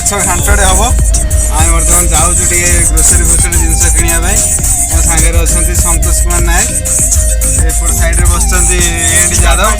माछ घांटे हम आम बर्तमान जाऊँ ग्रोसरी फोसरी जिनस किणा मो सागर अच्छा संतोष कुमार नायक एपट साइड बस यादव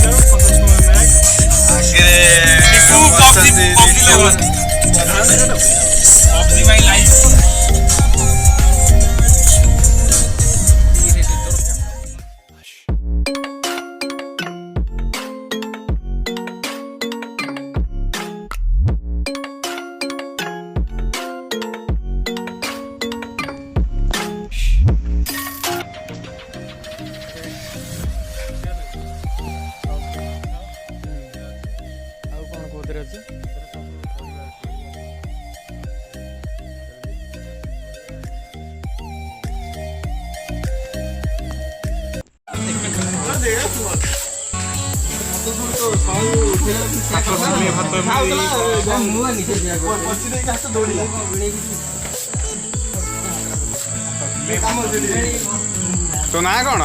तो ना कौन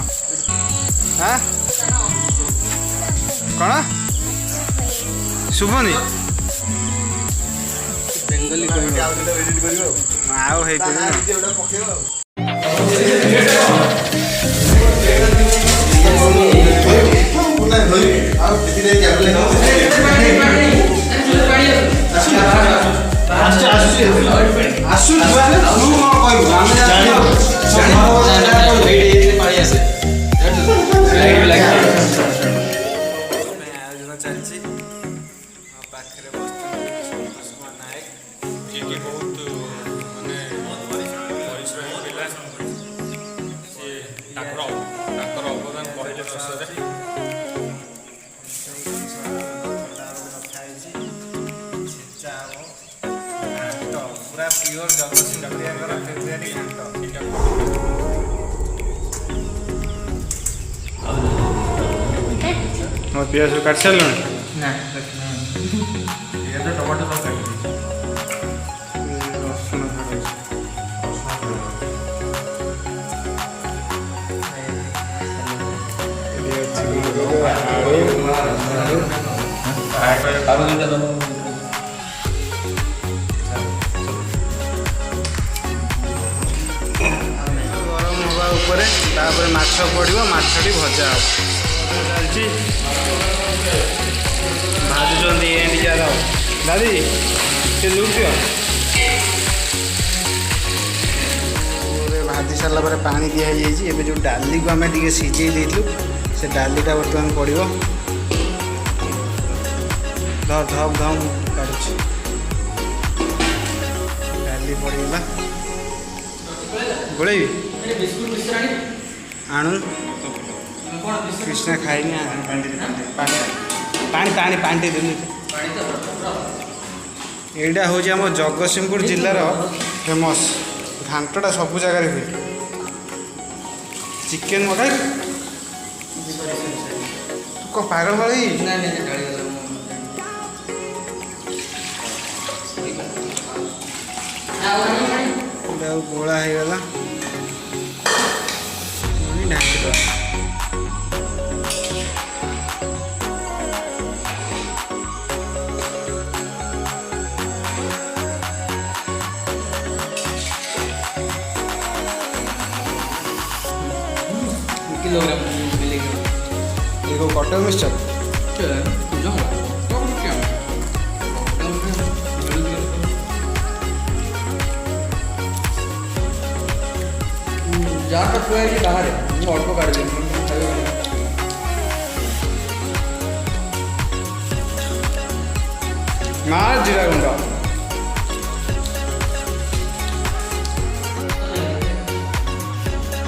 हाँ कौन शुभनी प्योर जगतसिंहपुर बिरयानी घाट प्याज काट सारे ना टमाटो सब तापर माछ पड़ो माछटी भजा चलती भाजुंट यादव दादी से लुक भाजी सारा पर पानी दिखाई एवं जो डाली को आम सीझे देलु से डालीटा बर्तमान पड़ो धम धम काटुच डाली पड़गला गोल आणु कृष्णा खाई पानी पानी पानी यहाँ हूँ आम जगतसिंहपुर जिलार फेमस घांटा सब जगार हुए चिकेन मकाई कौन पागल भाई गोला होगा देखो कटक मिक्सचर जार बाहर अल्प काट ना जीरा गुंड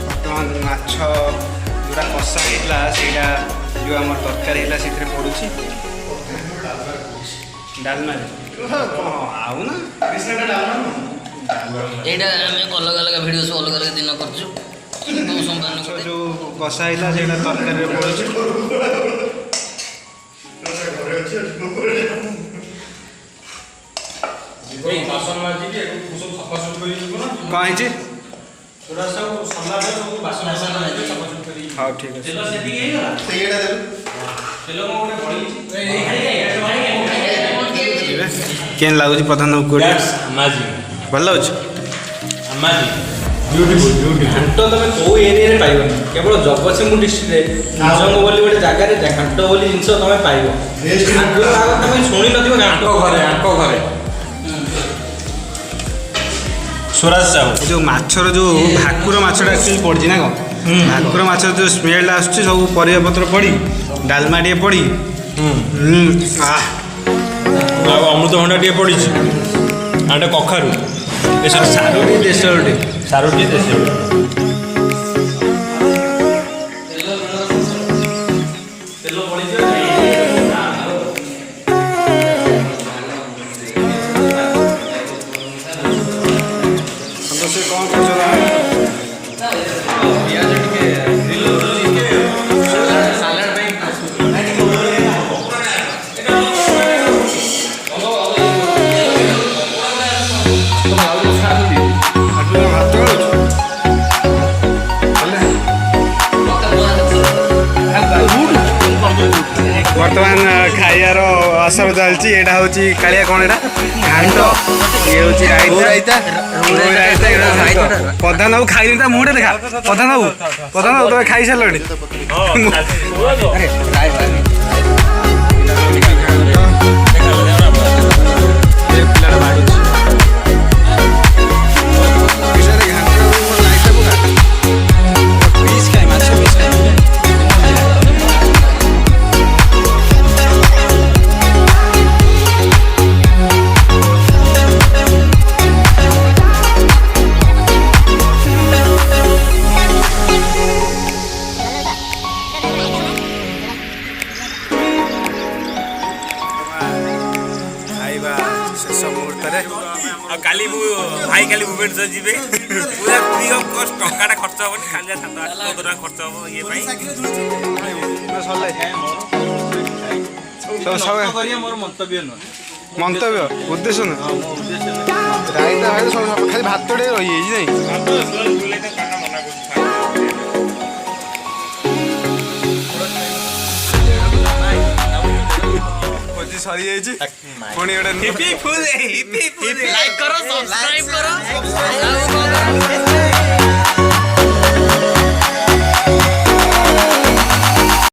बर्तमान माछ जोड़ा कषा होता से जो आम तरकारी है से पड़ुची डालमा आउ ना एटा हमें अलग अलग वीडियो सब अलग अलग दिन करछु जो कषा है से तरकारी पड़ुची कहीं हाँ ठीक है କେନ୍ ଲାଗୁଛି ପ୍ରଧାନ କୋଡ଼ି ଭଲ ଲାଗୁଛି ଘାଣ୍ଟ ତମେ କେଉଁ ଏରିଆରେ ପାଇବନି କେବଳ ଜଗତସିଂହପୁର ଡିଷ୍ଟ୍ରିକ୍ଟରେ କୁଜଙ୍ଗ ବୋଲି ଗୋଟେ ଜାଗାରେ ଘାଣ୍ଟ ବୋଲି ଜିନିଷ ତମେ ପାଇବ ତମେ ଶୁଣି ନଥିବ ଘାଣ୍ଟ ଘରେ ସ୍ୱରାଜ ସାହୁ ଯେଉଁ ମାଛର ଯେଉଁ ଭାକୁର ମାଛଟା ଆକ୍ଚୁଆଲି ପଡ଼ିଛି ନା କ'ଣ ଭାକୁର ମାଛର ଯେଉଁ ସ୍ମେଲ୍ଟା ଆସୁଛି ସବୁ ପରିବାପତ୍ର ପଡ଼ି ଡାଲମା ଟିକେ ପଡ଼ି ଆଉ ଅମୃତଭଣ୍ଡା ଟିକେ ପଡ଼ିଛି ଆଉ ଗୋଟେ କଖାରୁ ସାରୁଟି ଦେଶରୁଟି ସାରୁଟି ଦେଶୀ बर्तमान खाइबार असर चलती यहाँ हूँ कालिया कौन एटा घाट ये हूँ रायता प्रधान बाबू खाई मुझे देखा प्रधान बाबू तुम खाई सारे काली भाई काली भुवनेश्वर जी पूरा फ्री ऑफ कॉस्ट टंकाटा खर्च हेनी खाली 7-8 टका खर्च हम ये मोर मंतव्य मंतव्य उद्देश्य ना खाली भात रही सरी पुणी लाइक करो सब्सक्राइब करो